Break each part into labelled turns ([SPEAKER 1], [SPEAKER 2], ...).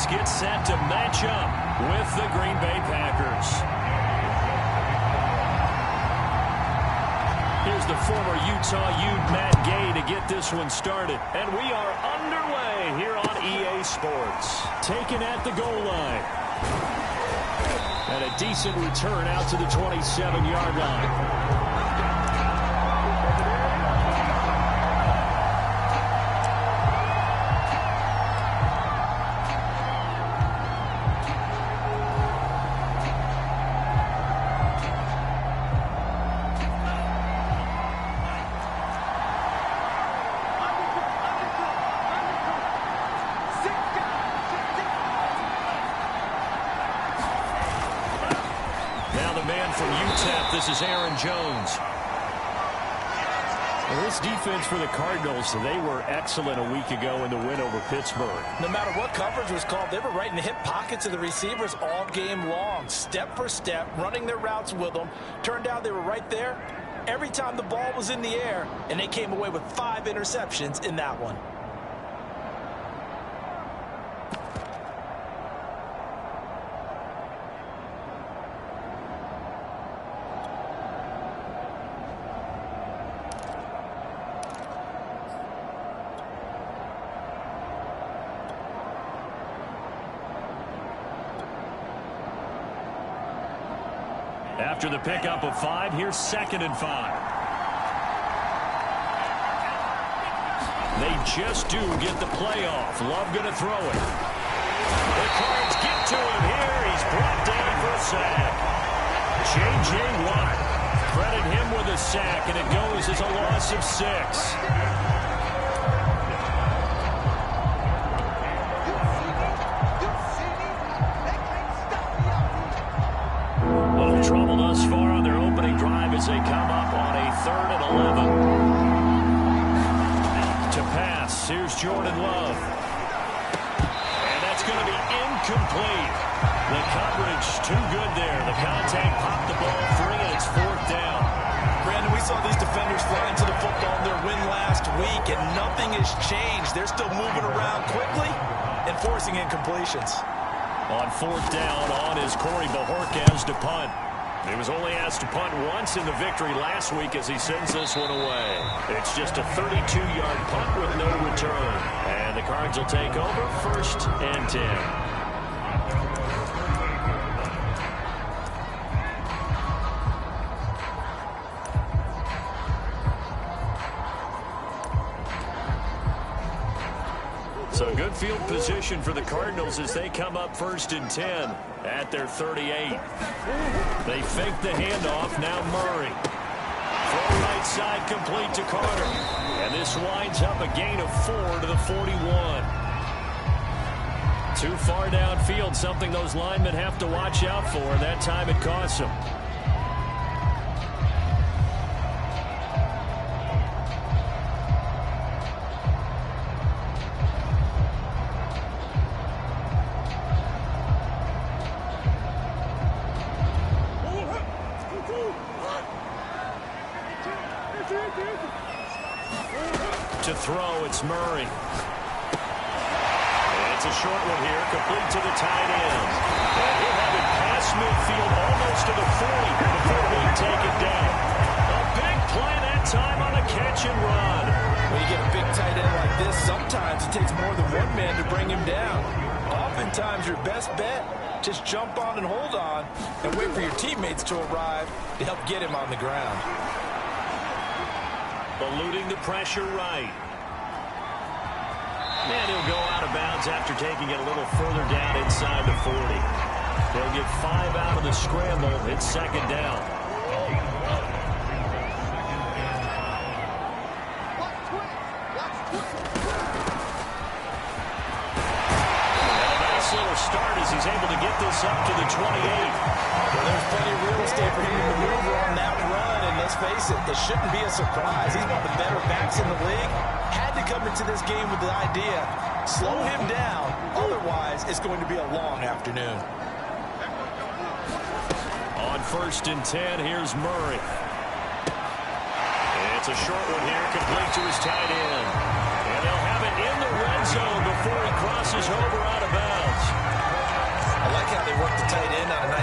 [SPEAKER 1] offense gets set to match up with the Green Bay Packers. Here's the former Utah Ute Matt Gay to get this one started. And we are underway here on EA Sports. Taken at the goal line. And a decent return out to the 27-yard line. This is Aaron Jones. Well, this defense for the Cardinals, they were excellent a week ago in the win over Pittsburgh.
[SPEAKER 2] No matter what coverage was called, they were right in the hip pockets of the receivers all game long. Step for step, running their routes with them. Turned out they were right there every time the ball was in the air, and they came away with 5 interceptions in that one.
[SPEAKER 1] After the pickup of 5, here's 2nd and 5. They just do get the playoff. Love going to throw it. The Cards get to him here. He's brought down for a sack. J.J. Watt. Credit him with a sack, and it goes as a loss of 6. Trouble thus far on their opening drive as they come up on a 3rd and 11. To pass, here's Jordan Love. And that's going to be incomplete. The coverage too good there. The contact popped the ball free, and it's 4th down.
[SPEAKER 2] Brandon, we saw these defenders fly into the football in their win last week, and nothing has changed. They're still moving around quickly and forcing incompletions.
[SPEAKER 1] On 4th down, on is Corey Bojorquez to punt. He was only asked to punt once in the victory last week as he sends this one away. It's just a 32-yard punt with no return. And the Cards will take over 1st and 10. So good field position for the Cardinals as they come up 1st and 10 at their 38. They fake the handoff. Now Murray. Throw right side complete to Carter. And this winds up a gain of 4 to the 41. Too far downfield, something those linemen have to watch out for. That time it costs them. To throw, it's Murray. It's a short one here, complete to the tight end. And he'll have it past midfield, almost to the 40 before being taken down. A big play that time on a catch and run.
[SPEAKER 2] When you get a big tight end like this, sometimes it takes more than one man to bring him down. Oftentimes, your best bet, just jump on and hold on and wait for your teammates to arrive to help get him on the ground.
[SPEAKER 1] Eluding the pressure right. And he'll go out of bounds after taking it a little further down inside the 40. They'll get 5 out of the scramble. It's 2nd down. Start as he's able to get this up to the 28.
[SPEAKER 2] Well, there's plenty of real estate for him to maneuver on that run, and let's face it, it shouldn't be a surprise. He's one of the better backs in the league. Had to come into this game with the idea, slow him down, otherwise it's going to be a long afternoon.
[SPEAKER 1] On 1st and 10, here's Murray. It's a short one here, complete to his tight end. And they'll have it in the red zone before he crosses over out of bounds.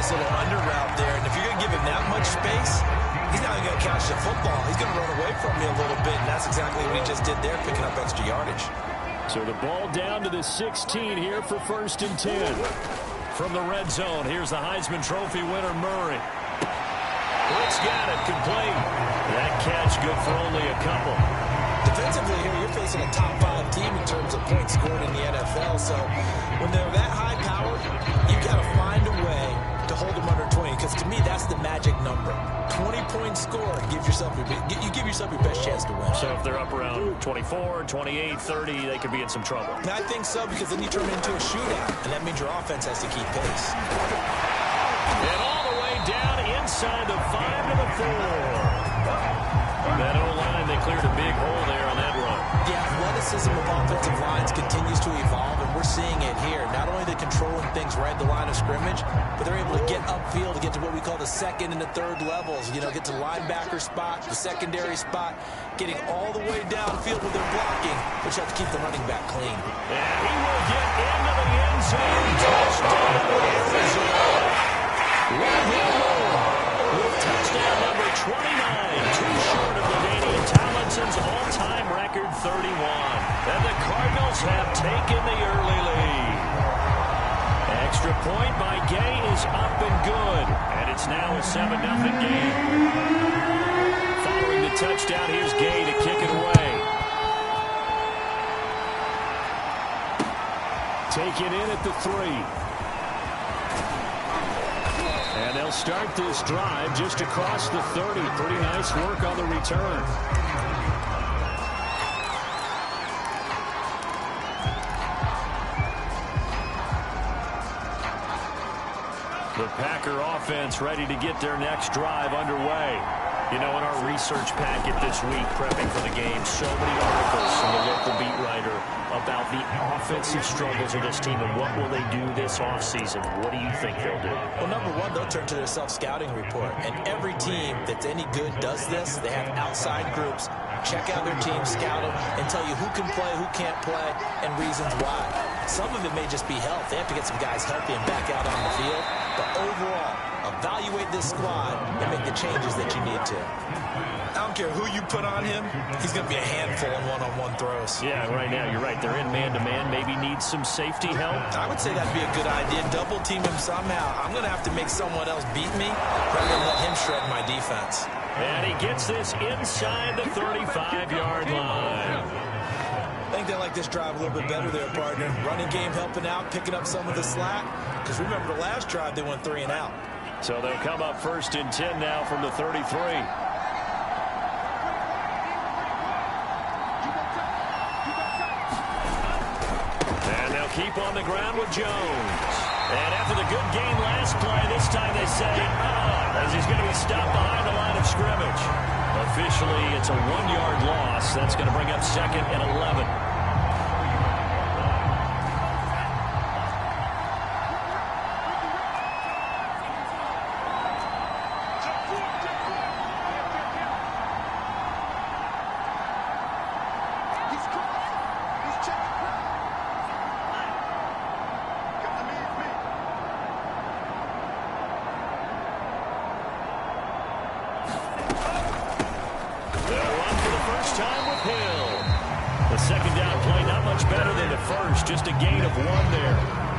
[SPEAKER 2] Nice little under route there. And if you're going to give him that much space, he's not even going to catch the football. He's going to run away from you a little bit, and that's exactly what he just did there, picking up extra yardage.
[SPEAKER 1] So the ball down to the 16 here for 1st and 10. From the red zone, here's the Heisman Trophy winner, Murray. Brooks got it, complete. That catch good for only a couple.
[SPEAKER 2] Defensively here, you're facing a top 5 team in terms of points scored in the NFL. So when they're that high powered, you've got to find a way to hold them under 20. Because to me, that's the magic number. 20-point score, you give yourself your best chance to win.
[SPEAKER 1] So if they're up around 24, 28, 30, they could be in some trouble.
[SPEAKER 2] I think so, because then you turn it into a shootout, and that means your offense has to keep pace.
[SPEAKER 1] And all the way down inside the 5 to the 4. That O-line, they cleared a big hole there on that run.
[SPEAKER 2] The athleticism of offensive lines continues to evolve, and we're seeing it here. Not only are they controlling things right at the line of scrimmage, but they're able to get upfield to get to what we call the 2nd and the 3rd levels. You know, get to linebacker spot, the secondary spot, getting all the way downfield with their blocking, which have to keep the running back clean.
[SPEAKER 1] And he will get into the end zone. Touchdown, Arizona. With touchdown number 29, too short of LaDainian Tomlinson's all-time record 31. And the Cardinals have taken the early lead. Extra point by Gay is up and good. And it's now a 7-0 game. Following the touchdown, here's Gay to kick it away. Taken in at the 3. And they'll start this drive just across the 30. Pretty nice work on the return. The Packer offense ready to get their next drive underway. You know, in our research packet this week, prepping for the game, so many articles from the local beat writer about the offensive struggles of this team and what will they do this offseason. What do you think they'll do?
[SPEAKER 2] Well, number one, they'll turn to their self-scouting report. And every team that's any good does this. They have outside groups. Check out their team, scout them, and tell you who can play, who can't play, and reasons why. Some of it may just be health. They have to get some guys healthy and back out on the field. But overall, evaluate this squad and make the changes that you need to. I don't care who you put on him, he's going to be a handful in one-on-one throws.
[SPEAKER 1] Yeah, right now, you're right. They're in man-to-man. Maybe needs some safety help.
[SPEAKER 2] I would say that'd be a good idea. Double team him somehow. I'm going to have to make someone else beat me rather than let him shred my defense.
[SPEAKER 1] And he gets this inside the 35-yard line.
[SPEAKER 2] I think they like this drive a little bit better there, partner. Running game helping out, picking up some of the slack. Because remember, the last drive, they went 3 and out.
[SPEAKER 1] So they'll come up 1st and 10 now from the 33. And they'll keep on the ground with Jones. And after the good game last play, this time they say, as he's going to be stopped behind the line of scrimmage. Officially, it's a 1-yard loss. That's going to bring up 2nd and 11. Just a gain of 1 there.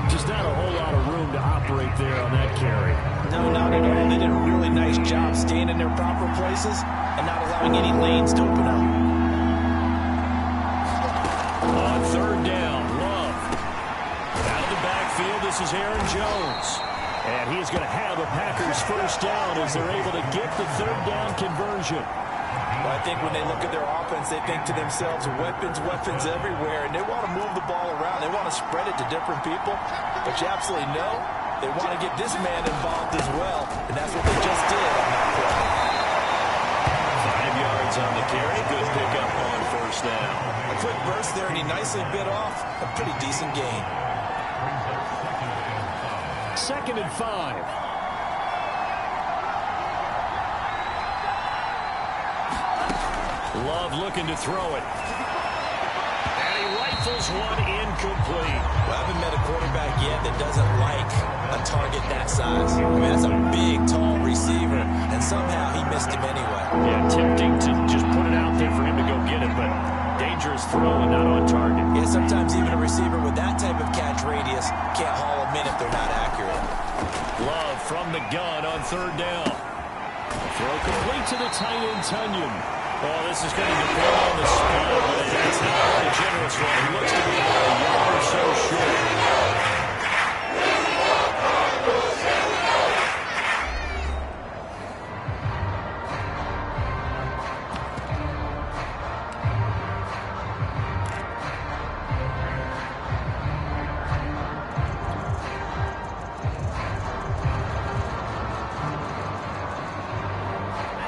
[SPEAKER 1] Just not a whole lot of room to operate there on that carry.
[SPEAKER 2] No, not at all. They did a really nice job staying in their proper places and not allowing any lanes to open up.
[SPEAKER 1] On 3rd down, Love. Out of the backfield, this is Aaron Jones. And he's going to have a Packers 1st down as they're able to get the 3rd down conversion.
[SPEAKER 2] Well, I think when they look at their offense, they think to themselves, weapons, weapons everywhere, and they want to move the ball around. They want to spread it to different people, but you absolutely know they want to get this man involved as well, and that's what they just did on that play.
[SPEAKER 1] 5 yards on the carry. Good pickup on 1st down.
[SPEAKER 2] A quick burst there, and he nicely bit off a pretty decent gain.
[SPEAKER 1] 2nd and 5. Love looking to throw it. And he right rifles one incomplete.
[SPEAKER 2] Well, I haven't met a quarterback yet that doesn't like a target that size. I mean, that's a big, tall receiver, and somehow he missed him anyway.
[SPEAKER 1] Yeah, tempting to just put it out there for him to go get it, but dangerous throw and not on target.
[SPEAKER 2] Yeah, sometimes even a receiver with that type of catch radius can't haul them in if they're not accurate.
[SPEAKER 1] Love from the gun on third down. Throw complete to the tight end, Tunyon. Oh, this is going to depend on the speed, but it's not a very generous one. He looks to be about a yard or so short.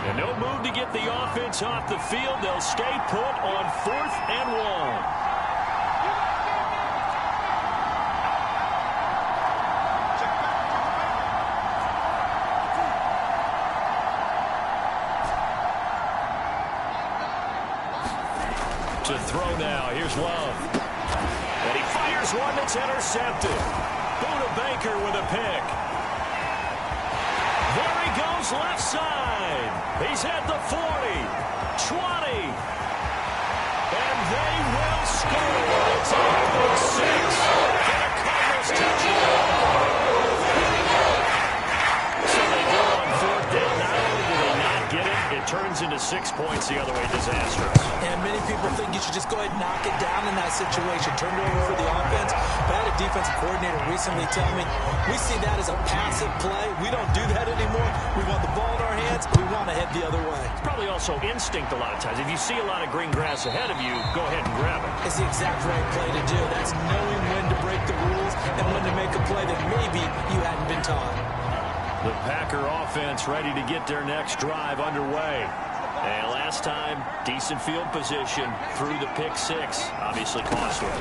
[SPEAKER 1] And no move to get the offense off the field. They'll stay put on 4th and 1. To throw now. Here's Love. And he fires one that's intercepted. Buda Baker with a pick. There he goes left side. He's at the 40, 20. And they will score. It's a big 6. And a Cardinals touchdown. So they go on 4th down. Not only do they not get it, it turns into 6 points the other way. Disastrous.
[SPEAKER 2] And many people think you should just go ahead and knock it down in that situation. Turn it over for the offense. But I had a defensive coordinator recently tell me, we see that as a passive play. We don't do that anymore. We want the ball in our hands. We want to head the other way.
[SPEAKER 1] It's probably also instinct a lot of times. If you see a lot of green grass ahead of you, go ahead and grab it.
[SPEAKER 2] It's the exact right play to do. That's knowing when to break the rules and when to make a play that maybe you hadn't been taught.
[SPEAKER 1] The Packer offense ready to get their next drive underway. And last time, decent field position through the pick 6. Obviously costly.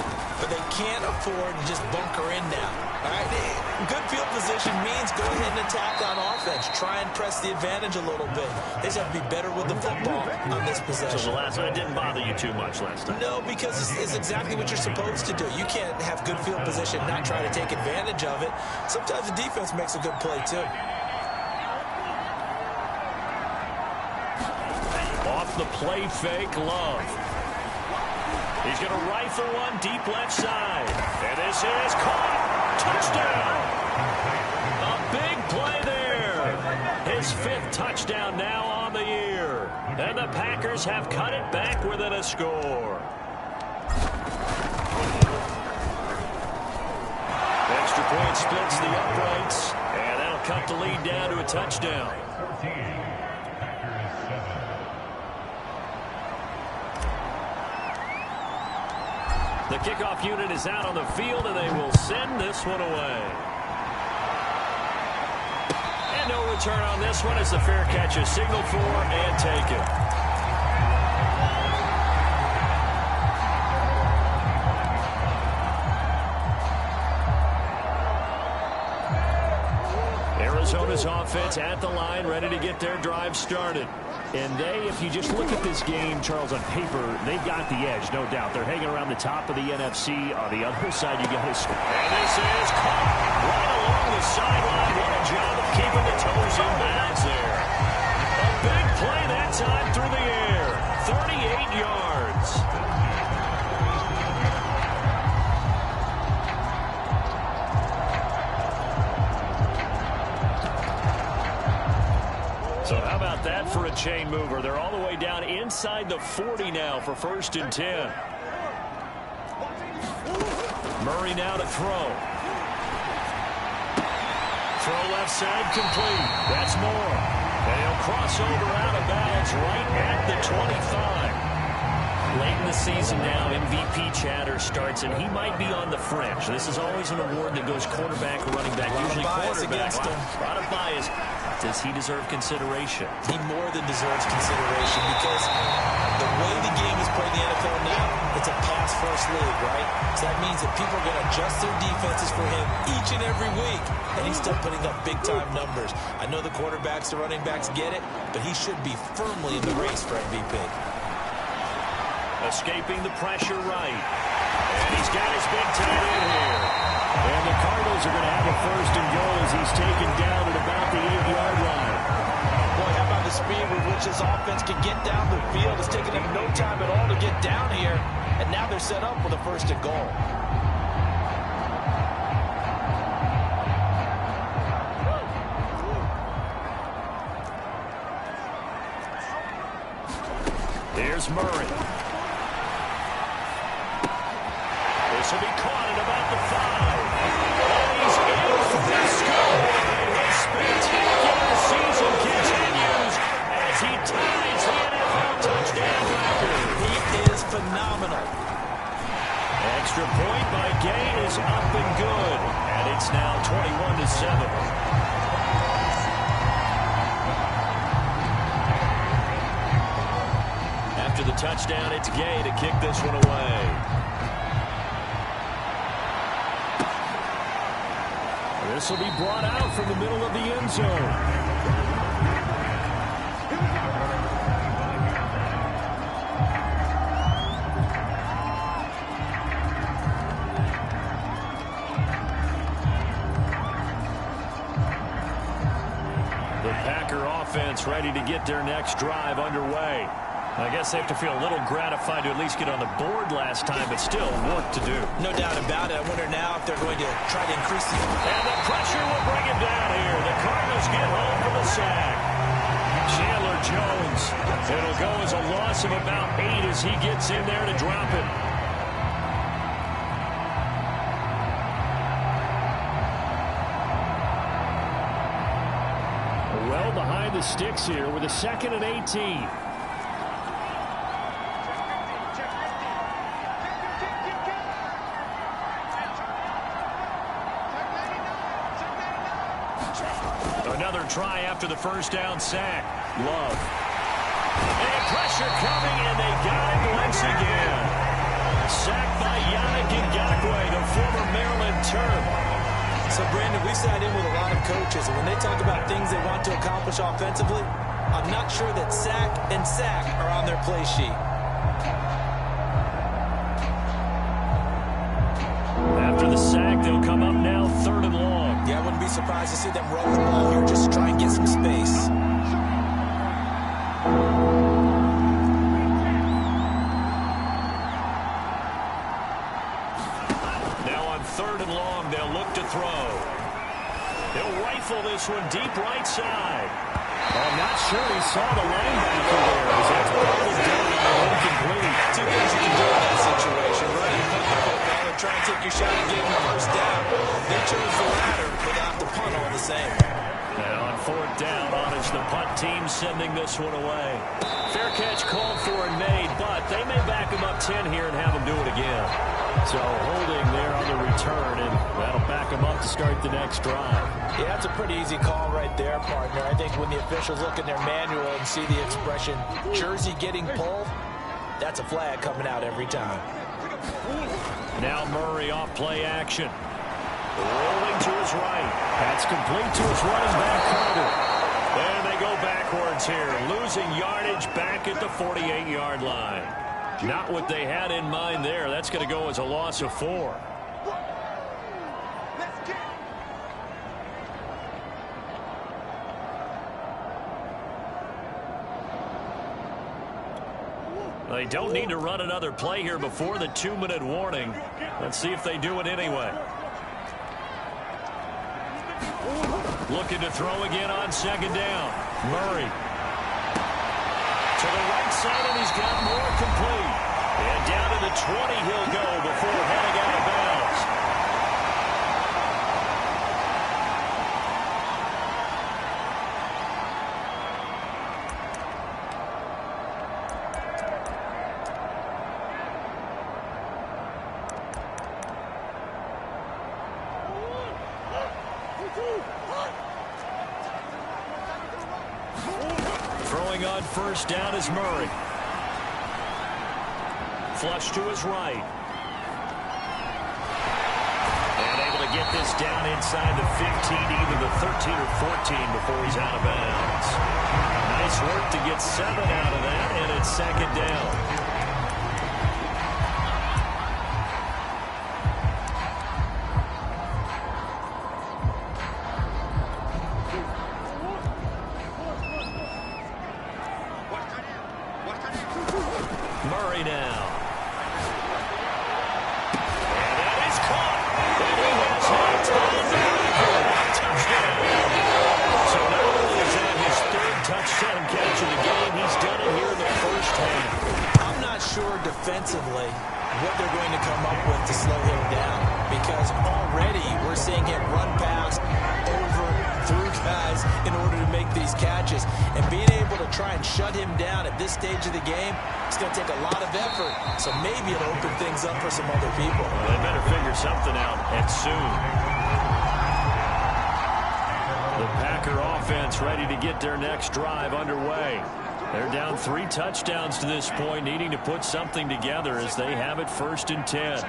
[SPEAKER 2] But they can't afford to just bunker in now. All right? Good field position means go ahead and attack on offense. Try and press the advantage a little bit. They just have to be better with the football on this possession.
[SPEAKER 1] So the last one didn't bother you too much last time?
[SPEAKER 2] No, because it's exactly what you're supposed to do. You can't have good field position and not try to take advantage of it. Sometimes the defense makes a good play, too.
[SPEAKER 1] Off the play fake, Love. He's going to rifle one deep left side. And this is caught. Touchdown. A big play there. His 5th touchdown now on the year. And the Packers have cut it back within a score. Extra point splits the uprights. And that'll cut the lead down to a touchdown. The kickoff unit is out on the field, and they will send this one away. And no return on this one as the fair catch is signaled for and taken. Arizona's offense at the line, ready to get their drive started. And they, if you just look at this game, Charles, on paper, they've got the edge, no doubt. They're hanging around the top of the NFC. On the other side, you got to score. And this is caught right along the sideline. What a job of keeping the toes in bounds there. A big play that time through the air. 38 yards. So how about that for a chain mover? They're all the way down inside the 40 now for 1st and 10. Murray now to throw. Throw left side complete. That's more. And he'll cross over out of bounds right at the 25. Late in the season now, MVP chatter starts, and he might be on the fringe. This is always an award that goes quarterback, running back, usually quarterback. A lot of bias. Does he deserve consideration?
[SPEAKER 2] He more than deserves consideration because the way the game is played in the NFL now, it's a pass-first league, right? So that means that people are going to adjust their defenses for him each and every week, and he's still putting up big-time numbers. I know the quarterbacks, the running backs get it, but he should be firmly in the race for MVP.
[SPEAKER 1] Escaping the pressure right. And he's got his big tight end here. And the Cardinals are going to have a first and goal as he's taken down at about the 8-yard line.
[SPEAKER 2] Boy, how about the speed with which this offense can get down the field? It's taken them no time at all to get down here. And now they're set up with a first and goal.
[SPEAKER 1] Here's Murray. This will be caught at about the 5. And he's in for the score. And his spectacular season continues as he ties the NFL touchdown record.
[SPEAKER 2] He is phenomenal.
[SPEAKER 1] Extra point by Gay is up and good. And it's now 21-7. After the touchdown, it's Gay to kick this one away. This will be brought out from the middle of the end zone. The Packer offense ready to get their next drive underway. I guess they have to feel a little gratified to at least get on the board last time, but still work to do.
[SPEAKER 2] No doubt about it. I wonder now if they're going to try to increase the...
[SPEAKER 1] And the pressure will bring him down here. The Cardinals get home for the sack. Chandler Jones. It'll go as a loss of about 8 as he gets in there to drop it. Well behind the sticks here with a 2nd and 18. Another try after the first down sack. Love. And pressure coming, and they got him once again. Sacked by Yannick Ngakoue, the former Maryland Terp.
[SPEAKER 2] So, Brandon, we sat in with a lot of coaches, and when they talk about things they want to accomplish offensively, I'm not sure that sack and sack are on their play sheet.
[SPEAKER 1] After the sack, they'll come up now 3rd and long.
[SPEAKER 2] Yeah, I wouldn't be surprised to see them run the ball here just to try and get some space.
[SPEAKER 1] Now on 3rd and long, they'll look to throw. They'll rifle this one deep right side. I'm not sure he saw the linebacker there as that's probably down and incomplete.
[SPEAKER 2] Two things you can do in that situation, right? You punt the football and try and take your shot and get him the first down. They chose the latter, but they'll have to punt all the same.
[SPEAKER 1] Now on 4th down, honest the punt team sending this one away. Fair catch called for and made, but they may back him up 10 here and have him do it again. So holding there on the return, and that'll back him up to start the next drive.
[SPEAKER 2] Yeah, that's a pretty easy call right there, partner. I think when the officials look in their manual and see the expression, jersey getting pulled, that's a flag coming out every time.
[SPEAKER 1] Now Murray off play action. Rolling to his right. That's complete to his running back, Carter. And they go backwards here, losing yardage back at the 48-yard line. Not what they had in mind there. That's going to go as a loss of 4. They don't need to run another play here before the 2-minute warning. Let's see if they do it anyway. Looking to throw again on 2nd down. Murray. To the right side, and he's got more complete. And down to the 20 he'll go before heading out of bounds. Throwing on 1st down is Murray. Flush to his right. And able to get this down inside the 15, either the 13 or 14 before he's out of bounds. Nice work to get 7 out of that, and it's 2nd down.
[SPEAKER 2] these catches. And being able to try and shut him down at this stage of the game, it's going to take a lot of effort. So maybe it'll open things up for some other people.
[SPEAKER 1] Well, they better figure something out, and soon. The Packer offense ready to get their next drive underway. They're down 3 touchdowns to this point, needing to put something together as they have it 1st and 10.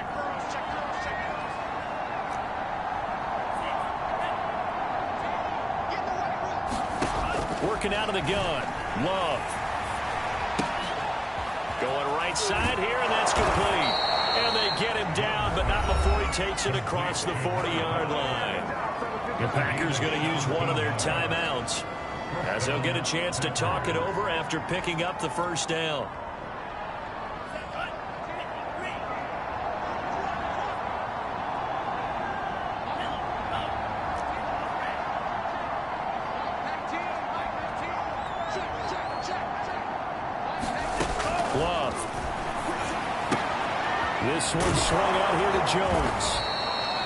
[SPEAKER 1] Working out of the gun. Love. Going right side here, and that's complete. And they get him down, but not before he takes it across the 40-yard line. The Packers going to use one of their timeouts, as they'll get a chance to talk it over after picking up the first down. Love. This one swung out here to Jones.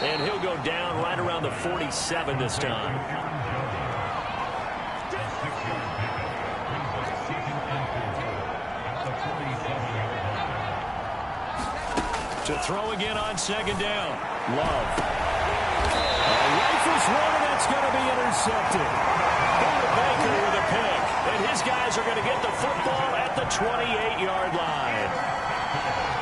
[SPEAKER 1] And he'll go down right around the 47 this time. To throw again on 2nd down. Love. Rifles one, and that's going to be intercepted. Baker with a pick. And his guys are going to get the football at the 28-yard line.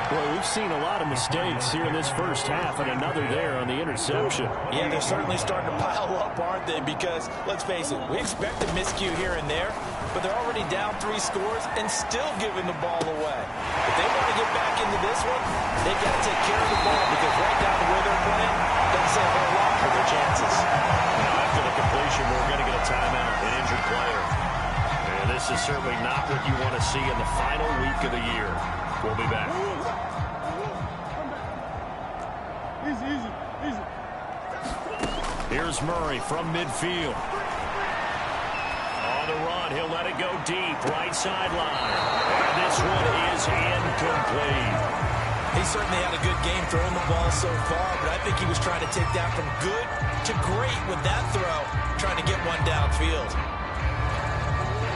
[SPEAKER 1] Well, we've seen a lot of mistakes here in this first half, and another there on the interception.
[SPEAKER 2] Yeah, they're certainly starting to pile up, aren't they? Because, let's face it, we expect a miscue here and there, but they're already down 3 scores and still giving the ball away. If they want to get back into this one, they've got to take care of the ball, because right down the way they're playing, doesn't say a whole lot for their chances.
[SPEAKER 1] Now, after the completion, we're going to get a timeout, an injured player. And this is certainly not what you want to see in the final week of the year. We'll be back.
[SPEAKER 3] Easy.
[SPEAKER 1] Here's Murray from midfield. On the run, he'll let it go deep, right sideline. And this one is incomplete.
[SPEAKER 2] He certainly had a good game throwing the ball so far, but I think he was trying to take that from good to great with that throw, trying to get one downfield.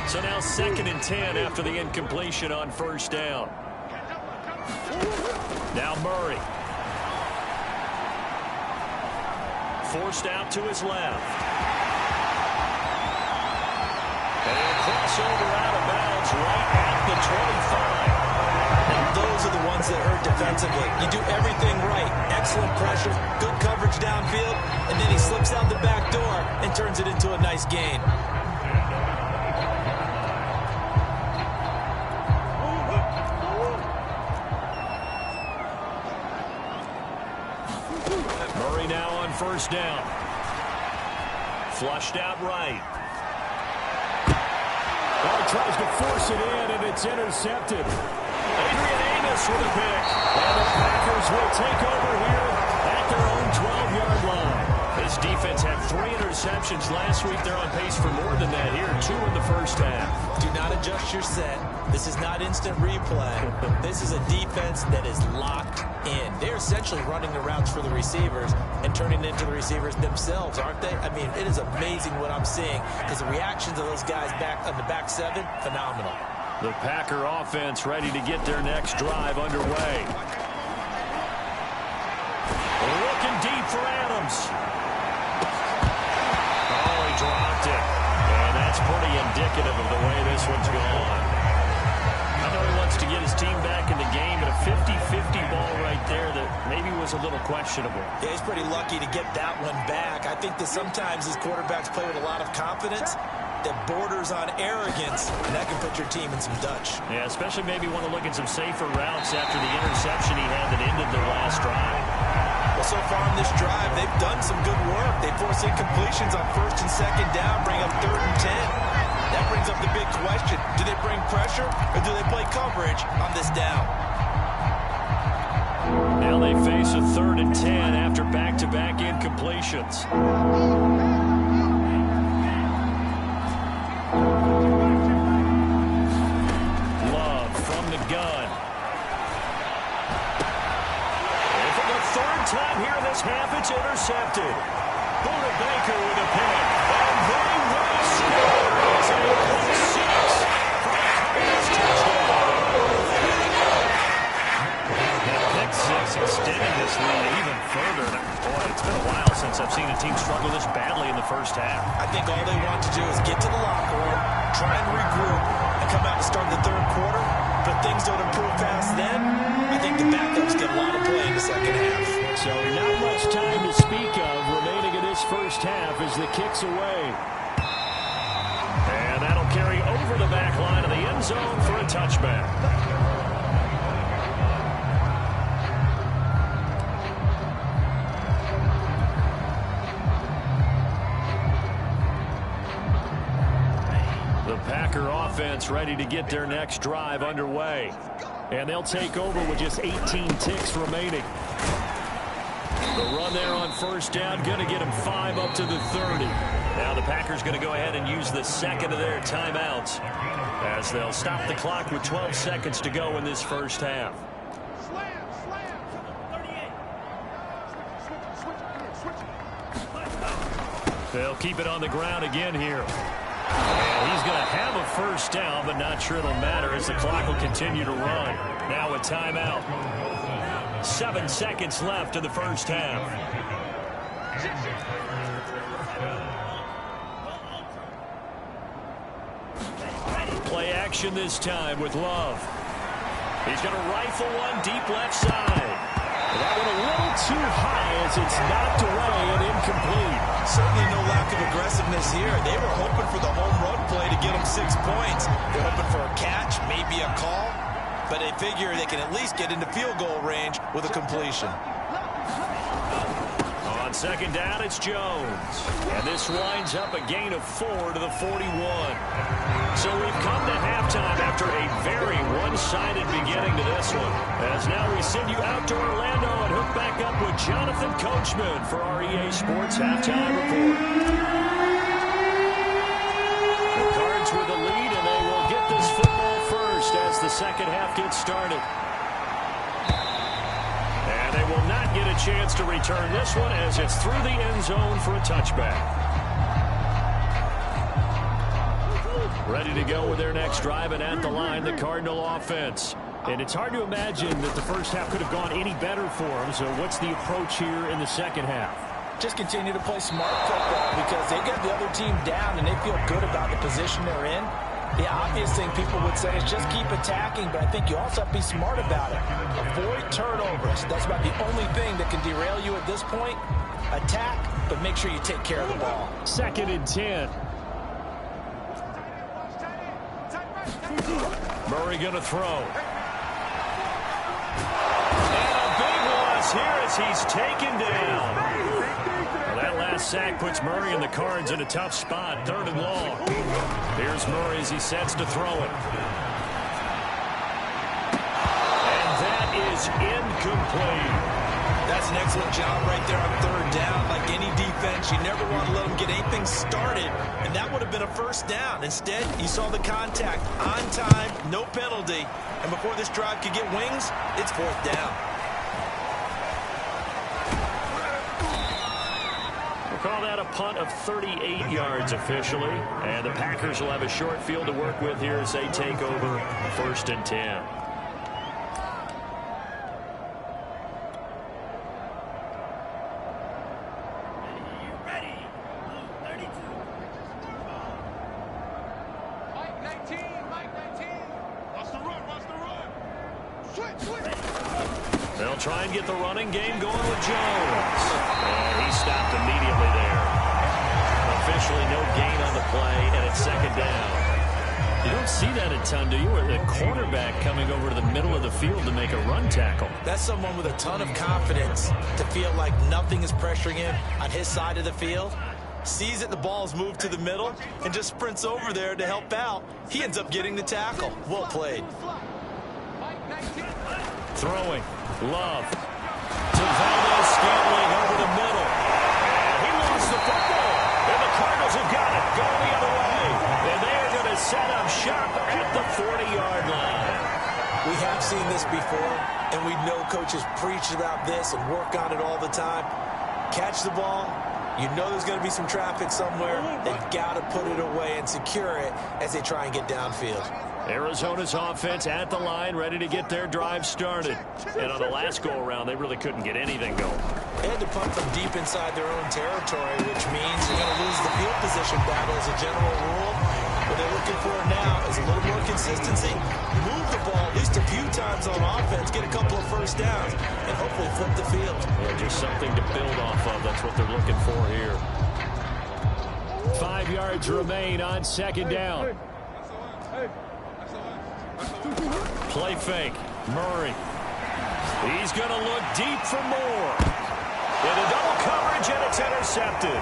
[SPEAKER 1] So now 2nd and 10 after the incompletion on 1st down. Now Murray. Forced out to his left. And he'll cross over out of bounds right at the 25.
[SPEAKER 2] And those are the ones that hurt defensively. You do everything right. Excellent pressure, good coverage downfield, and then he slips out the back door and turns it into a nice gain.
[SPEAKER 1] Murray now on 1st down. Flushed out right. Well, he tries to force it in, and it's intercepted. Adrian Amos with a pick. And the Packers will take over here at their own 12-yard line. This defense had 3 interceptions last week. They're on pace for more than that here. 2 in the first half.
[SPEAKER 2] Do not adjust your set. This is not instant replay. This is a defense that is locked in. They're essentially running the routes for the receivers and turning it into the receivers themselves, aren't they? I mean, it is amazing what I'm seeing, because the reactions of those guys back on the back 7, phenomenal.
[SPEAKER 1] The Packer offense ready to get their next drive underway. Looking deep for Adams. Oh, he dropped it. And that's pretty indicative of the way this one's gone. I know he wants to get his team back in the game, but a 50-50 ball right there that maybe was a little questionable.
[SPEAKER 2] Yeah, he's pretty lucky to get that one back. I think that sometimes his quarterbacks play with a lot of confidence that borders on arrogance, and that can put your team in some Dutch.
[SPEAKER 1] Yeah, especially maybe want to look at some safer routes after the interception he had that ended their last drive.
[SPEAKER 2] Well, so far in this drive, they've done some good work. They force incompletions on 1st and 2nd down, bring up 3rd and 10. That brings up the big question. Do they bring pressure, or do they play coverage on this down?
[SPEAKER 1] Now they face a 3rd and 10 after back-to-back incompletions. Love from the gun. And for the 3rd time here in this half, it's intercepted. Baker with a pick. And they will score as badly in the first half.
[SPEAKER 2] I think all they want to do is get to the locker room, try and regroup, and come out to start the third quarter. But things don't improve fast then. I think the backups get a lot of play in the second half.
[SPEAKER 1] So not much time to speak of remaining in this first half as the kick's away. And that'll carry over the back line of the end zone for a touchback. The Packer offense ready to get their next drive underway. And they'll take over with just 18 ticks remaining. The run there on first down, going to get them 5 up to the 30. Now the Packers going to go ahead and use the second of their timeouts as they'll stop the clock with 12 seconds to go in this first half. They'll keep it on the ground again here. And he's going to have a first down, but not sure it'll matter as the clock will continue to run. Now a timeout. 7 seconds left in the first half. Play action this time with Love. He's going to rifle one deep left side. That one a little too high as it's knocked away and incomplete.
[SPEAKER 2] Certainly no lack of aggressiveness here. They were hoping for the home run play to get them 6 points. They're hoping for a catch, maybe a call, but they figure they can at least get into field goal range with a completion.
[SPEAKER 1] On second down, it's Jones. And this winds up a gain of 4 to the 41. So we've come to halftime after a very one-sided beginning to this one. As now we send you out to Orlando and hook back up with Jonathan Coachman for our EA Sports Halftime Report. The Cards with the lead, and they will get this football first as the second half gets started. And they will not get a chance to return this one as it's through the end zone for a touchback. Ready to go with their next drive, and at the line, the Cardinal offense. And it's hard to imagine that the first half could have gone any better for them. So what's the approach here in the second half?
[SPEAKER 4] Just continue to play smart football because they get the other team down and they feel good about the position they're in. The obvious thing people would say is just keep attacking, but I think you also have to be smart about it. Avoid turnovers. That's about the only thing that can derail you at this point. Attack, but make sure you take care of the ball.
[SPEAKER 1] 2nd and 10. Murray going to throw. And a big loss here as he's taken down. Well, that last sack puts Murray and the Cards in a tough spot. 3rd and long. Here's Murray as he sets to throw it. And that is incomplete.
[SPEAKER 2] That's an excellent job right there on 3rd down. Like any defense, you never want to let them get anything started, and that would have been a first down. Instead, you saw the contact on time, no penalty, and before this drive could get wings, it's 4th down.
[SPEAKER 1] We'll call that a punt of 38 yards officially, and the Packers will have a short field to work with here as they take over 1st and 10. They'll try and get the running game going with Jones. And he stopped immediately there. Officially no gain on the play, and it's 2nd down. You don't see that a ton, do you? Or the cornerback coming over to the middle of the field to make a run tackle.
[SPEAKER 2] That's someone with a ton of confidence to feel like nothing is pressuring him on his side of the field. Sees that the ball's moved to the middle and just sprints over there to help out. He ends up getting the tackle. Well played.
[SPEAKER 1] Throwing. Love. To Valdez-Scantling over the middle. And he lost the football. And the Cardinals have got it. Going the other way. And they are going to set up shop at the 40-yard line.
[SPEAKER 2] We have seen this before, and we know coaches preach about this and work on it all the time. Catch the ball. You know there's going to be some traffic somewhere. They've got to put it away and secure it as they try and get downfield.
[SPEAKER 1] Arizona's offense at the line, ready to get their drive started. And on the last go-around, they really couldn't get anything going.
[SPEAKER 2] They had to punt from deep inside their own territory, which means you're going to lose the field position battle as a general rule. What they're looking for now is a little more consistency, move the ball at least a few times on offense, get a couple of first downs, and hopefully flip the field.
[SPEAKER 1] Yeah, just something to build off of. That's what they're looking for here. 5 yards remain on second down. Play fake. Murray. He's going to look deep for more. Into double coverage, and it's intercepted.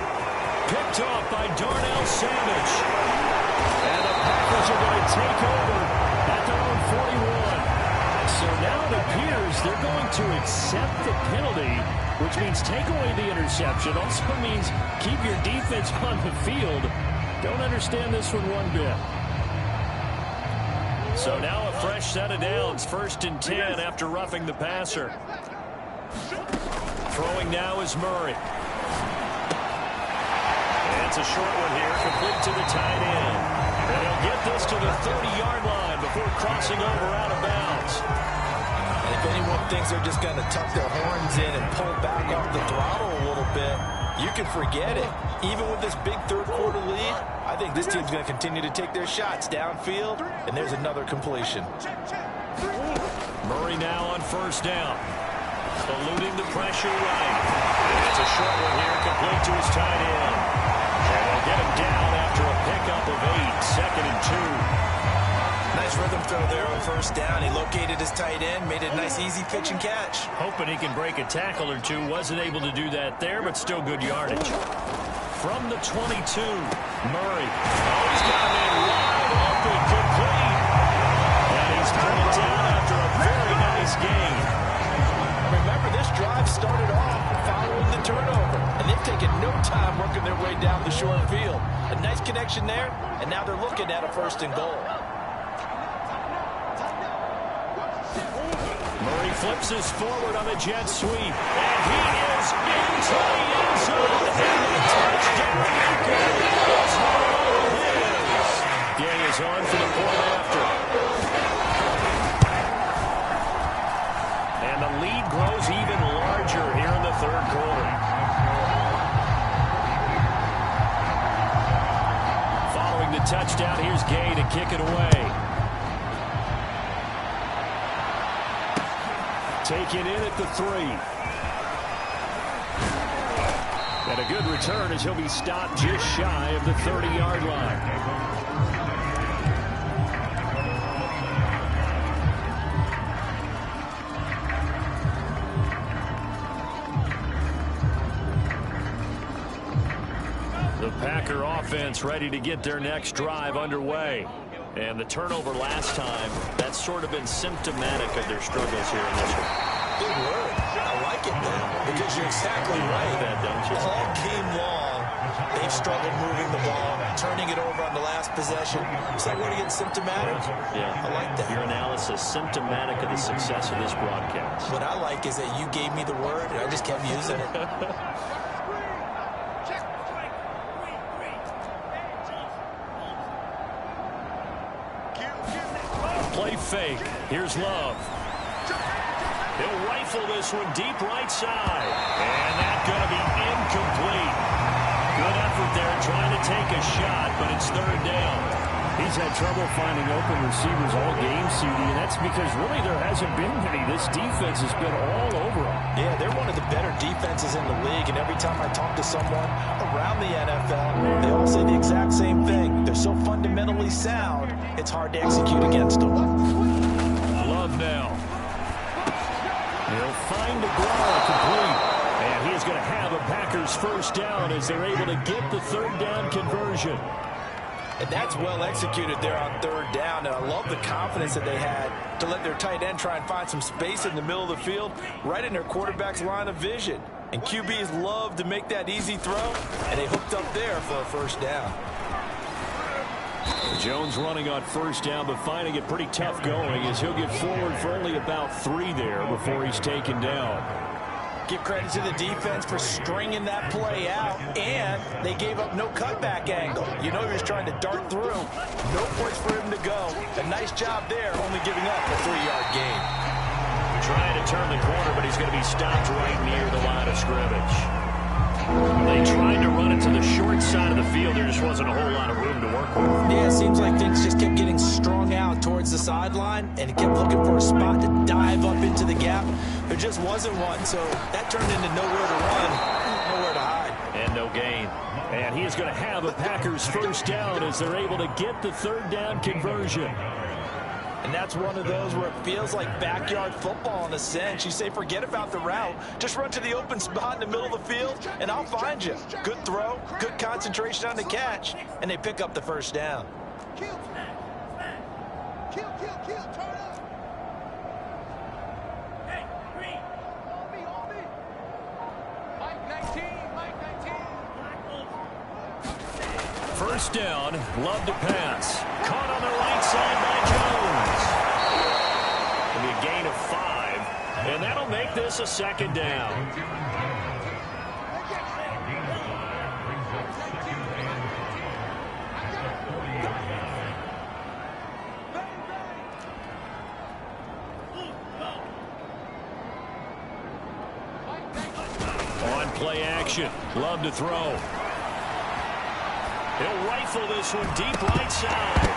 [SPEAKER 1] Picked off by Darnell Savage. And the Packers are going to take over at their own 41. So now it appears they're going to accept the penalty, which means take away the interception. Also means keep your defense on the field. Don't understand this one bit. So now a fresh set of downs, 1st and 10 after roughing the passer. Throwing now is Murray. And it's a short one here, complete to the tight end. And he'll get this to the 30-yard line before crossing over out of bounds.
[SPEAKER 2] And if anyone thinks they're just going to tuck their horns in and pull back off the throttle a little bit, you can forget it. Even with this big third-quarter lead, I think this team's going to continue to take their shots downfield, and there's another completion.
[SPEAKER 1] Murray now on 1st down. Eluding the pressure right. It's a short one here, complete to his tight end. And they'll get him down after a pickup of 8, 2nd and 2.
[SPEAKER 2] Nice rhythm throw there on 1st down. He located his tight end, made it a nice easy pitch and catch.
[SPEAKER 1] Hoping he can break a tackle or two. Wasn't able to do that there, but still good yardage. From the 22, Murray. Oh, he's got him in wide open, complete. And he's put it down after a very nice gain.
[SPEAKER 2] Remember, this drive started off following the turnover, and they've taken no time working their way down the short field. A nice connection there, and now they're looking at a 1st and goal.
[SPEAKER 1] Murray flips us forward on a jet sweep, and he is into the end zone, and the touchdown is all his. Gay is on for the point after. And the lead grows even larger here in the 3rd quarter. Following the touchdown, here's Gay to kick it away. Taken in at the 3. And a good return as he'll be stopped just shy of the 30-yard line. The Packer offense ready to get their next drive underway. And the turnover last time, that's sort of been symptomatic of their struggles here in this one.
[SPEAKER 2] Good word. I like it, though, because you're exactly right.
[SPEAKER 1] That, don't you?
[SPEAKER 2] All game long, they've struggled moving the ball, turning it over on the last possession. It's like we're getting symptomatic.
[SPEAKER 1] Yeah.
[SPEAKER 2] I like that.
[SPEAKER 1] Your analysis, symptomatic of the success of this broadcast.
[SPEAKER 2] What I like is that you gave me the word, and I just kept using it.
[SPEAKER 1] Play fake. Here's Love. He'll rifle this one deep right side. And that's going to be incomplete. Good effort there trying to take a shot, but it's 3rd down.
[SPEAKER 5] He's had trouble finding open receivers all game, CD, and that's because really there hasn't been many. This defense has been all over him.
[SPEAKER 2] Yeah, they're one of the better defenses in the league, and every time I talk to someone around the NFL, they all say the exact same thing. They're so fundamentally sound, it's hard to execute against them.
[SPEAKER 1] Love now. He'll find Aguara complete. And he's going to have a Packers 1st down as they're able to get the 3rd down conversion.
[SPEAKER 2] And that's well executed there on 3rd down. And I love the confidence that they had to let their tight end try and find some space in the middle of the field, right in their quarterback's line of vision. And QBs love to make that easy throw, and they hooked up there for a 1st down.
[SPEAKER 1] Jones running on 1st down, but finding it pretty tough going as he'll get forward for only about 3 there before he's taken down.
[SPEAKER 2] Give credit to the defense for stringing that play out, and they gave up no cutback angle. You know he was trying to dart through. No place for him to go. A nice job there, only giving up a 3-yard gain.
[SPEAKER 1] Trying to turn the corner, but he's going to be stopped right near the line of scrimmage. They tried to run it to the short side of the field. There just wasn't a whole lot of room to work with.
[SPEAKER 4] Yeah, it seems like things just kept getting strung out towards the sideline, and he kept looking for a spot to dive up into the gap. There just wasn't one, so that turned into nowhere to run, nowhere to hide.
[SPEAKER 1] And no gain. And he is going to have a Packers first down as they're able to get the third down conversion.
[SPEAKER 4] And that's one of those where it feels like backyard football in a sense. You say, forget about the route. Just run to the open spot in the middle of the field, and I'll find you. Good throw, good concentration on the catch, and they pick up the first down.
[SPEAKER 3] Kill, turn up. Hey, Green. On me. Mike 19.
[SPEAKER 1] First down, Love to pass. Caught on the right side by Jones. It'll be a gain of 5, and that'll make this a second down. On play action, Love to throw. He'll rifle this one deep right side.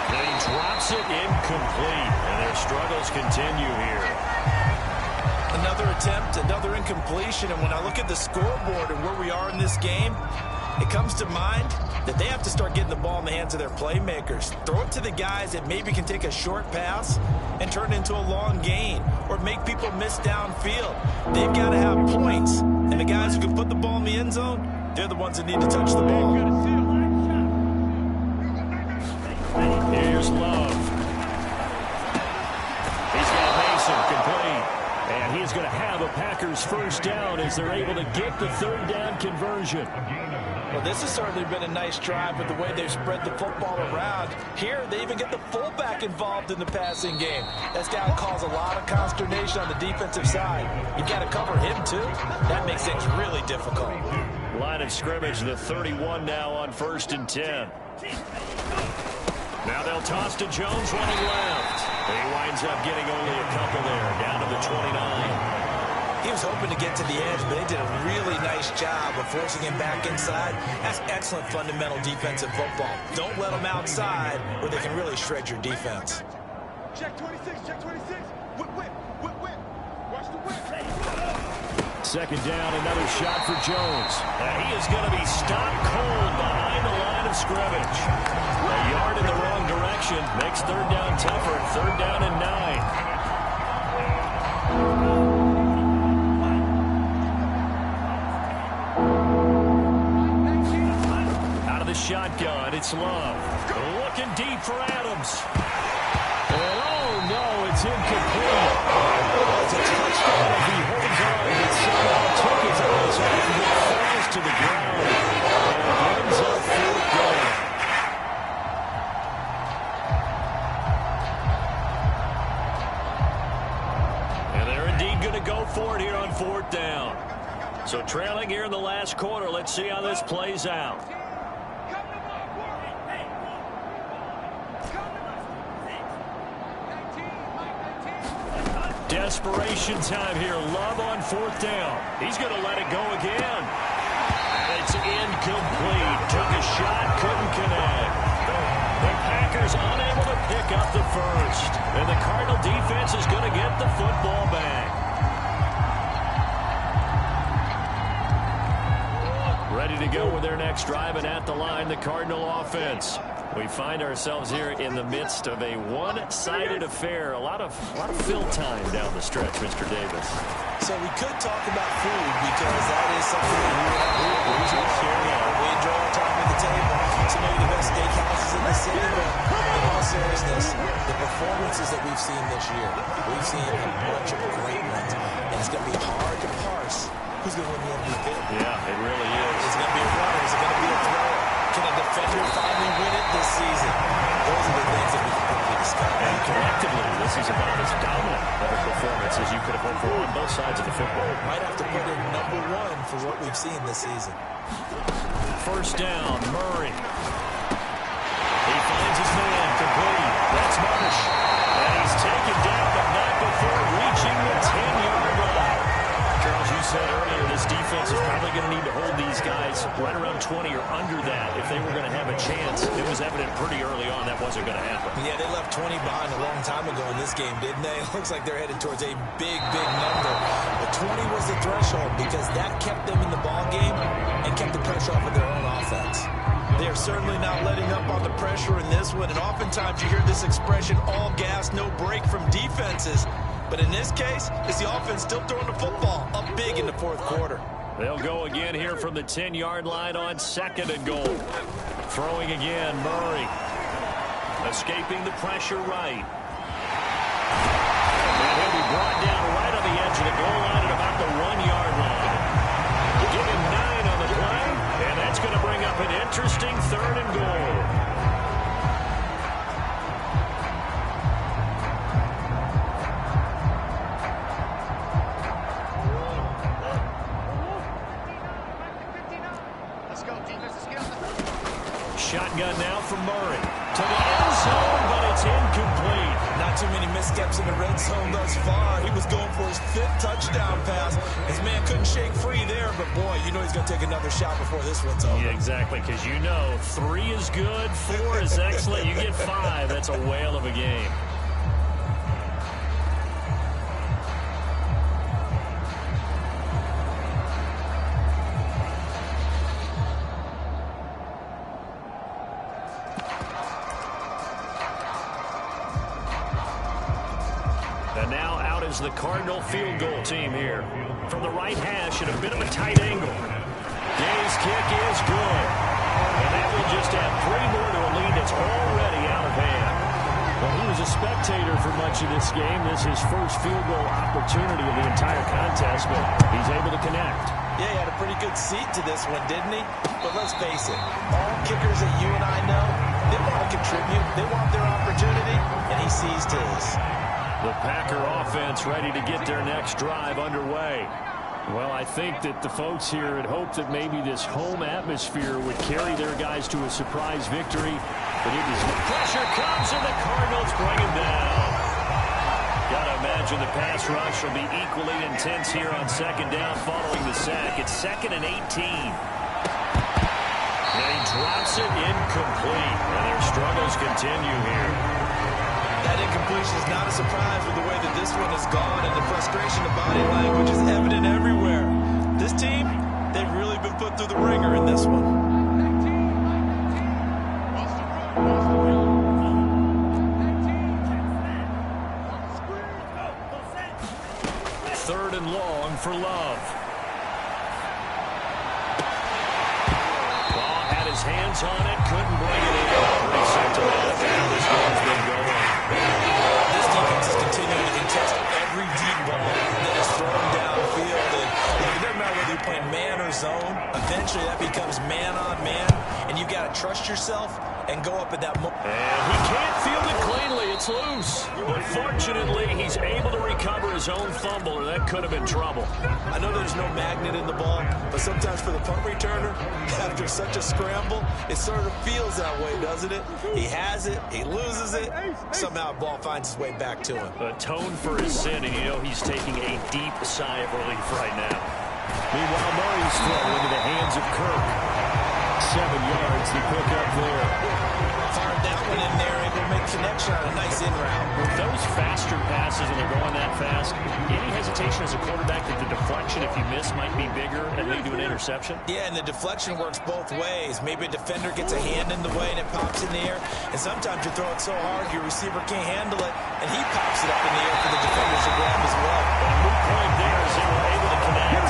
[SPEAKER 1] And he drops it incomplete. And their struggles continue here.
[SPEAKER 4] Another attempt, another incompletion. And when I look at the scoreboard and where we are in this game, it comes to mind that they have to start getting the ball in the hands of their playmakers. Throw it to the guys that maybe can take a short pass and turn it into a long gain or make people miss downfield. They've got to have points. And the guys who can put the ball in the end zone, they're the ones that need to touch the ball.
[SPEAKER 1] Here's Love. He's got Mason complete. And he's going to have a Packers first down as they're able to get the third down conversion.
[SPEAKER 4] Well, this has certainly been a nice drive with the way they've spread the football around. Here, they even get the fullback involved in the passing game. That's got to cause a lot of consternation on the defensive side. You've got to cover him, too. That makes things really difficult.
[SPEAKER 1] Line of scrimmage, the 31 now on 1st and 10. Now they'll toss to Jones running left. And he winds up getting only a couple there, down to the 29.
[SPEAKER 4] He was hoping to get to the edge, but they did a really nice job of forcing him back inside. That's excellent fundamental defensive football. Don't let them outside where they can really shred your defense.
[SPEAKER 3] Check 26. Whip. Watch the whip.
[SPEAKER 1] Second down, another shot for Jones. And he is going to be stopped cold behind the line of scrimmage. A yard in the wrong direction makes third down tougher. Third down and 9. Shotgun, it's Love. Looking deep for Adams. And oh no, it's incomplete. It's a touchdown. He holds on and somehow took his eyes off and it falls to the ground. And ends up fourth down. And they're indeed going to go for it here on 4th down. So trailing here in the last quarter. Let's see how this plays out. Desperation time here. Love on 4th down. He's going to let it go again. And it's incomplete. Took a shot, couldn't connect. The Packers unable to pick up the first. And the Cardinal defense is going to get the football back. Ready to go with their next drive, and at the line, the Cardinal offense. We find ourselves here in the midst of a one-sided affair. A lot of fill time down the stretch, Mr. Davis.
[SPEAKER 4] So we could talk about food because that is something that we enjoy our time at the table. So maybe the best steakhouses in the city, but in all seriousness, the performances that we've seen this year, we've seen a bunch of great ones, and it's going to be hard to parse who's going to win the MVP.
[SPEAKER 1] Yeah, it really is.
[SPEAKER 4] Is it going to be a runner? Is it going to be a thrower? Can a defender finally win it this season? Those are the things that we can quickly discuss.
[SPEAKER 1] And collectively, this is about as dominant of a performance as you could have hoped for on both sides of the football.
[SPEAKER 4] Might have to put in #1 for what we've seen this season.
[SPEAKER 1] First down, Murray. He finds his man, complete. That's Marsh. And he's taken down, but not before reaching said earlier, this defense is probably going to need to hold these guys right around 20 or under that if they were going to have a chance. It was evident pretty early on that wasn't going to happen.
[SPEAKER 2] Yeah, they left 20 behind a long time ago in this game, didn't they? It looks like they're headed towards a big, big number. But 20 was the threshold because that kept them in the ball game and kept the pressure off of their own offense. They are certainly not letting up on the pressure in this one, and oftentimes you hear this expression, all gas, no break from defenses. But in this case, it's the offense still throwing the football up big in the fourth quarter.
[SPEAKER 1] They'll go again here from the 10-yard line on 2nd and goal. Throwing again, Murray. Escaping the pressure right. And he'll be brought down right on the edge of the goal line at about the 1-yard line. Give him 9 on the play, and that's going to bring up an interesting 3rd and goal. Shotgun now from Murray. To the end zone, but it's incomplete.
[SPEAKER 2] Not too many missteps in the red zone thus far. He was going for his 5th touchdown pass. His man couldn't shake free there, but boy, you know he's going to take another shot before this one's over.
[SPEAKER 1] Yeah, exactly, because you know 3 is good, 4 is excellent. You get 5, that's a whale of a game. And now out is the Cardinal field goal team here. From the right hash at a bit of a tight angle. Gay's kick is good. And that will just add 3 more to a lead that's already out of hand.
[SPEAKER 5] Well, he was a spectator for much of this game. This is his first field goal opportunity of the entire contest, but he's able to connect.
[SPEAKER 2] Yeah, he had a pretty good seat to this one, didn't he? But let's face it, all kickers that you and I know, they want to contribute. They want their opportunity, and he seized his.
[SPEAKER 1] The Packer offense ready to get their next drive underway.
[SPEAKER 5] Well, I think that the folks here had hoped that maybe this home atmosphere would carry their guys to a surprise victory, but it is.
[SPEAKER 1] Pressure comes, and the Cardinals bring him down. Gotta imagine the pass rush will be equally intense here on 2nd down following the sack. It's 2nd and 18. And he drops it incomplete, and their struggles continue here.
[SPEAKER 2] That incompletion is not a surprise with the way that this one has gone, and the frustration of body language is evident everywhere. This team, they've really been put through the ringer in this one.
[SPEAKER 1] 3rd and long for Love. Law had his hands on it, couldn't bring it in. Pretty sentimental how this game's been going.
[SPEAKER 2] This defense is continuing to contest every deep ball that is thrown downfield. And it doesn't matter whether you're playing man or zone. Eventually, that becomes man on man, and you got to trust yourself and go up at that moment.
[SPEAKER 1] And he can't field it cleanly. It's loose. But fortunately, he's able to recover his own fumble, or that could have been trouble.
[SPEAKER 2] I know there's no magnet in the ball, but sometimes for the punt returner, after such a scramble, it sort of feels that way, doesn't it? He has it, he loses it, somehow the ball finds its way back to him.
[SPEAKER 1] Atone for his sin, and you know he's taking a deep sigh of relief right now.
[SPEAKER 5] Meanwhile, Murray's throw into the hands of Kirk. 7 yards to pick up there.
[SPEAKER 2] Fired that one in there, able to make connection on a nice in route.
[SPEAKER 1] With those faster passes and they're going that fast, any hesitation as a quarterback that the deflection, if you miss, might be bigger and lead to an interception?
[SPEAKER 2] Yeah, and the deflection works both ways. Maybe a defender gets a hand in the way and it pops in the air, and sometimes you throw it so hard your receiver can't handle it, and he pops it up in the air for the defenders to grab as well.
[SPEAKER 1] And the point there is they were able to connect.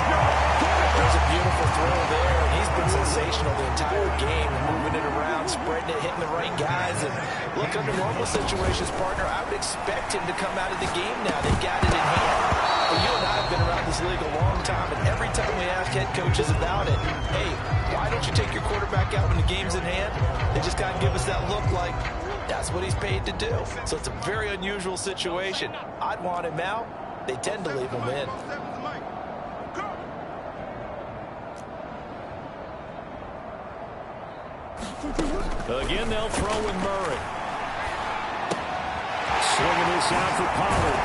[SPEAKER 2] There's a beautiful throw there, and he's been sensational the entire game, moving it around, spreading it, hitting the right guys. And look, under normal situations, partner, I would expect him to come out of the game now. They've got it in hand. But you and I have been around this league a long time, and every time we ask head coaches about it, hey, why don't you take your quarterback out when the game's in hand? They just got to give us that look like that's what he's paid to do. So it's a very unusual situation. I'd want him out. They tend to leave him in.
[SPEAKER 1] Again, they'll throw with Murray.
[SPEAKER 5] Swinging this out for Pollard.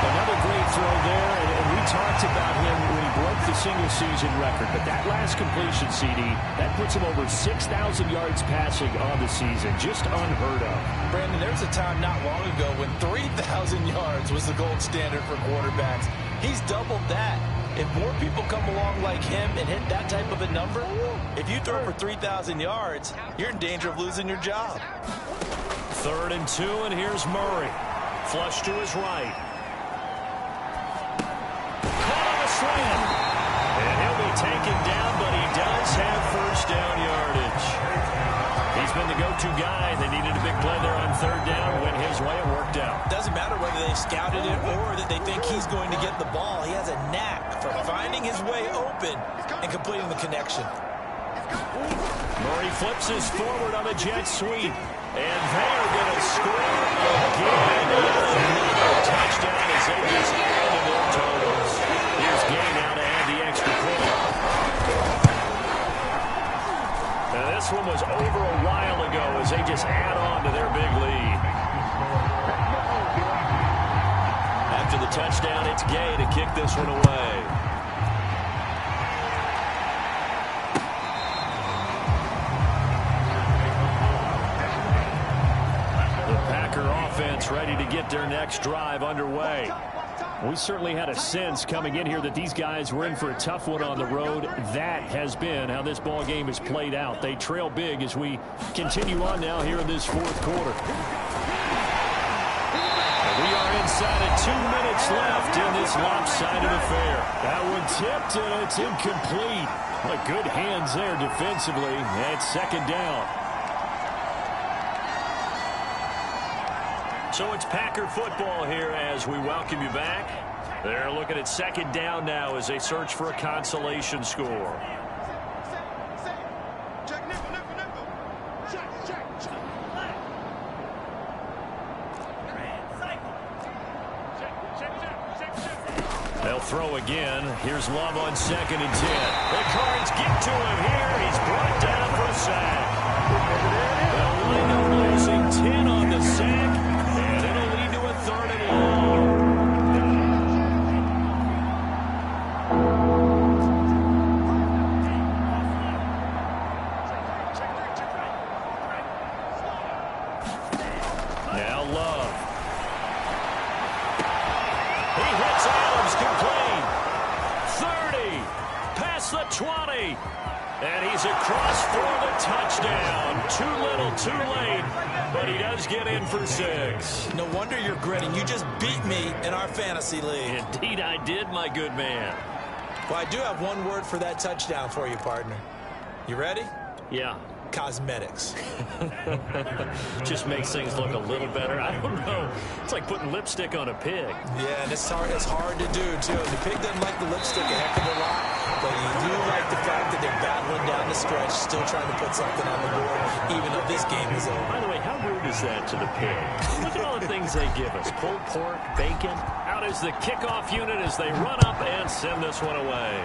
[SPEAKER 5] Another great throw there, and we talked about him when he broke the single-season record, but that last completion, CD, that puts him over 6,000 yards passing on the season. Just unheard of.
[SPEAKER 4] Brandon, there was a time not long ago when 3,000 yards was the gold standard for quarterbacks. He's doubled that. If more people come along like him and hit that type of a number, if you throw for 3,000 yards, you're in danger of losing your job.
[SPEAKER 1] 3rd and 2, and here's Murray. Flush to his right. Caught on a slam. And he'll be taken down, but he does have first down yardage. He's been the go-to guy. They needed a big play there on 3rd down. Went his way, it worked out.
[SPEAKER 4] Doesn't matter whether they scouted it or that they think he's going to get the ball. He has a knack for finding his way open and completing the connection.
[SPEAKER 1] Murray flips his forward on a jet sweep. And they're going to score again. Another touchdown as they just added their totals. Here's Gay now to add the extra point. Now this one was over a while ago as they just add on to their big lead. After the touchdown, it's Gay to kick this one away. Offense ready to get their next drive underway.
[SPEAKER 5] We certainly had a sense coming in here that these guys were in for a tough one on the road. That has been how this ball game has played out. They trail big as we continue on now here in this 4th quarter.
[SPEAKER 1] We are inside of 2 minutes left in this lopsided affair.
[SPEAKER 5] That one tipped and it's incomplete. But good hands there defensively. It's 2nd down.
[SPEAKER 1] So it's Packer football here as we welcome you back. They're looking at 2nd down now as they search for a consolation score. They'll throw again. Here's Love on 2nd and 10. The Cards get to him here. He's brought down for a sack. They'll wind up losing 10 on the sack. And it'll lead to a 3rd and long. Now Love. He hits Adams complete. 30. Past the 20. And he's across for the touchdown. Too little, too late. But he does get in for 6.
[SPEAKER 4] No wonder you're grinning. You just beat me in our fantasy league.
[SPEAKER 1] Indeed I did, my good man.
[SPEAKER 4] Well, I do have one word for that touchdown for you, partner. You ready?
[SPEAKER 1] Yeah.
[SPEAKER 4] Cosmetics.
[SPEAKER 1] Just makes things look a little better. I don't know. It's like putting lipstick on a pig.
[SPEAKER 4] Yeah, and it's hard to do, too. The pig doesn't like the lipstick a heck of a lot, but you do like the fact that they're battling down the stretch, still trying to put something on the board, even though this game is over.
[SPEAKER 1] By the way, how rude is that to the pig? Look at all the things they give us. Pulled pork, bacon. Out is the kickoff unit as they run up and send this one away.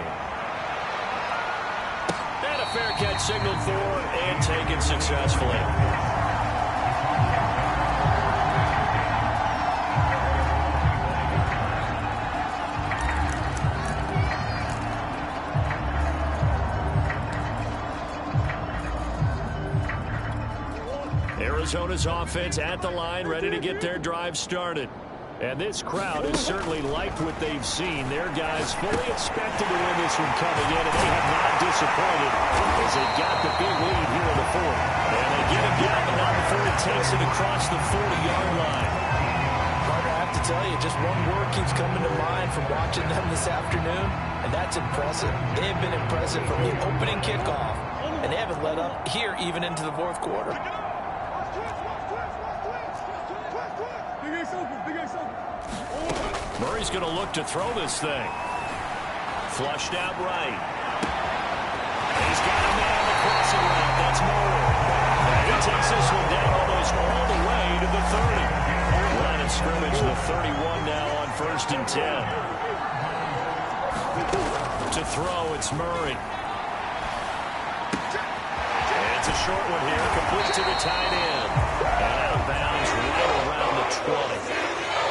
[SPEAKER 1] And a fair catch signaled for and taken successfully. Arizona's offense at the line, ready to get their drive started. And this crowd has certainly liked what they've seen. Their guys fully expected to win this one coming in, and they have not disappointed as they got the big lead here in the 4th. And they get him down, but not before he takes it across the 40-yard line.
[SPEAKER 4] Carter, I have to tell you, just one word keeps coming to mind from watching them this afternoon, and that's impressive. They have been impressive from the opening kickoff, and they haven't let up here even into the 4th quarter.
[SPEAKER 1] Murray's going to look to throw this thing. Flushed out right. He's got a man on the crossing route. That's Murray. And he takes this one down almost all the way to the 30. Line of scrimmage, the 31 now on 1st and 10. To throw, it's Murray. And it's a short one here, complete to the tight end. And out of bounds right around the 20.